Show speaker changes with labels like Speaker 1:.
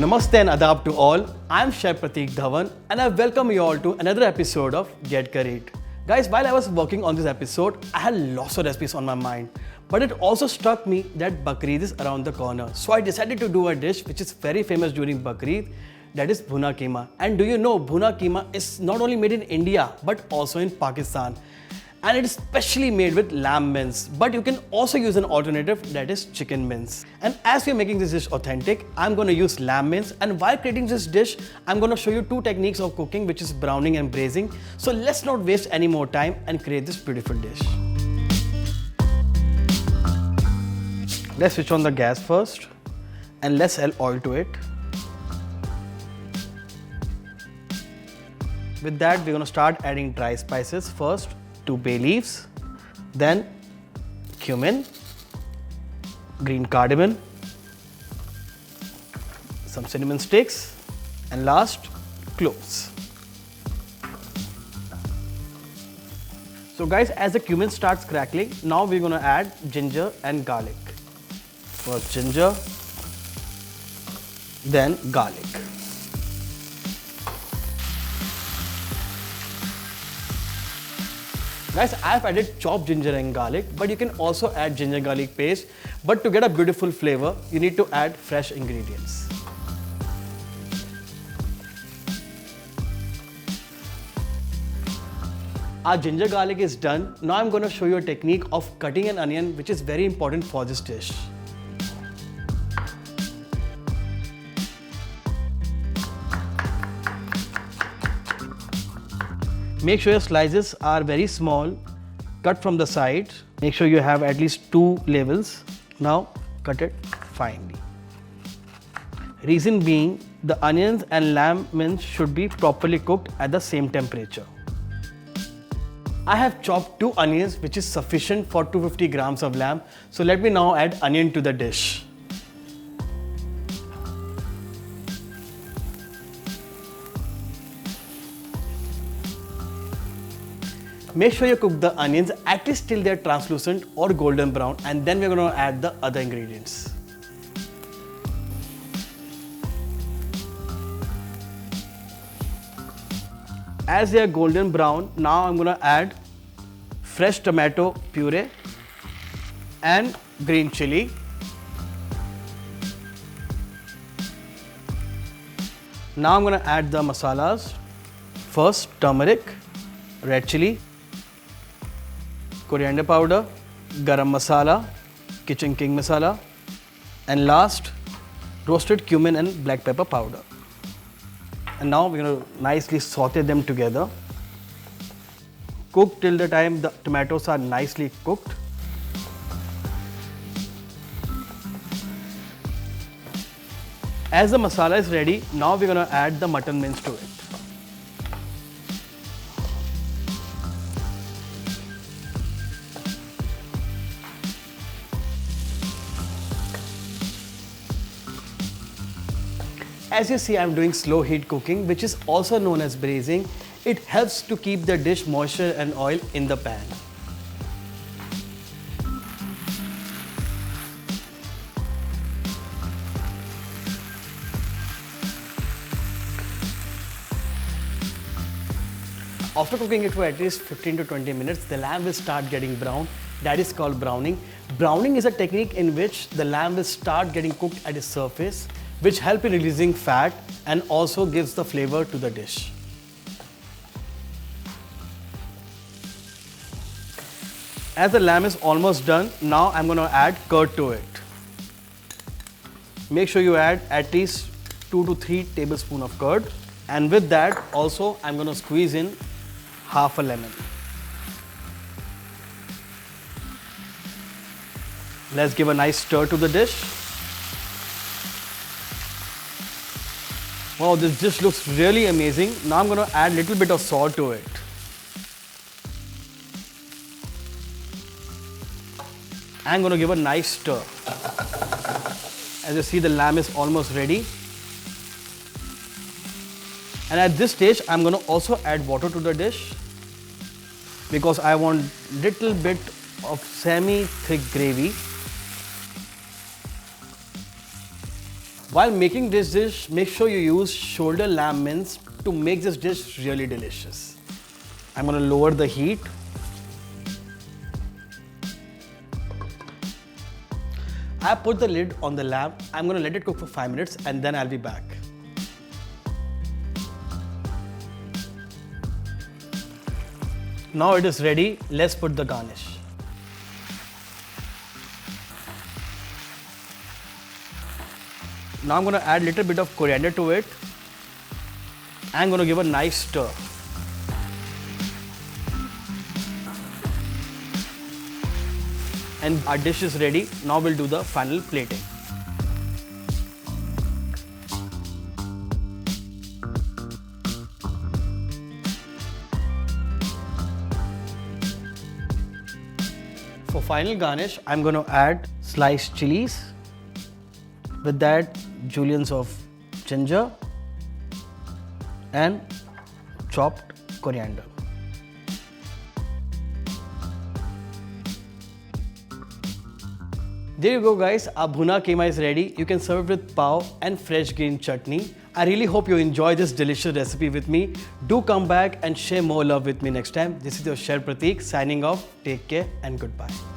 Speaker 1: Namaste and adab to all. I'm Chef Prateek Dhawan and I welcome you all to another episode of Get Curried. Guys, while I was working on this episode, I had lots of recipes on my mind. But it also struck me that Bakrid is around the corner. So I decided to do a dish which is very famous during Bakrid, that is Bhuna Keema. And do you know, Bhuna Keema is not only made in India but also in Pakistan. And it is specially made with lamb mince, but you can also use an alternative, that is chicken mince. And as we're making this dish authentic, I'm going to use lamb mince, and while creating this dish, I'm going to show you two techniques of cooking, which is browning and braising. So let's not waste any more time and create this beautiful dish. Let's switch on the gas first and let's add oil to it. With that, we're going to start adding dry spices first. 2 bay leaves, then cumin, green cardamom, some cinnamon sticks, and last, cloves. So guys, as the cumin starts crackling, now we're going to add ginger and garlic. First ginger, then garlic. Guys, I've added chopped ginger and garlic, but you can also add ginger garlic paste. But to get a beautiful flavor, you need to add fresh ingredients. Our ginger garlic is done. Now I'm going to show you a technique of cutting an onion, which is very important for this dish. Make sure your slices are very small, cut from the side. Make sure you have at least 2 levels. Now cut it finely. Reason being, the onions and lamb mince should be properly cooked at the same temperature. I have chopped 2 onions, which is sufficient for 250 grams of lamb. So let me now add onion to the dish. Make sure you cook the onions at least till they are translucent or golden brown, and then we're going to add the other ingredients. As they are golden brown, now I'm going to add fresh tomato puree and green chili. Now I'm going to add the masalas. First, turmeric, red chili, coriander powder, garam masala, kitchen king masala, and last, roasted cumin and black pepper powder. And now we're going to nicely saute them together. Cook till the time the tomatoes are nicely cooked. As the masala is ready, now we're going to add the mutton mince to it. As you see, I'm doing slow heat cooking, which is also known as braising. It helps to keep the dish moisture and oil in the pan. After cooking it for at least 15 to 20 minutes, the lamb will start getting brown. That is called browning. Browning is a technique in which the lamb will start getting cooked at its surface, which helps in releasing fat and also gives the flavor to the dish. As the lamb is almost done, now I'm going to add curd to it. Make sure you add at least 2 to 3 tablespoons of curd, and with that also I'm going to squeeze in half a lemon. Let's give a nice stir to the dish. Wow, this dish looks really amazing. Now I'm going to add a little bit of salt to it. I'm going to give a nice stir. As you see, the lamb is almost ready. And at this stage, I'm going to also add water to the dish because I want little bit of semi-thick gravy. While making this dish, make sure you use shoulder lamb mince to make this dish really delicious. I'm going to lower the heat. I put the lid on the lamb. I'm going to let it cook for 5 minutes and then I'll be back. Now it is ready. Let's put the garnish. Now I'm going to add a little bit of coriander to it. I'm going to give a nice stir. And our dish is ready. Now we'll do the final plating. For final garnish, I'm going to add sliced chilies. With that, juliennes of ginger and chopped coriander. There you go guys, our Bhuna Keema is ready. You can serve it with pav and fresh green chutney. I really hope you enjoy this delicious recipe with me. Do come back and share more love with me next time. This is your Chef Prateek signing off. Take care and goodbye.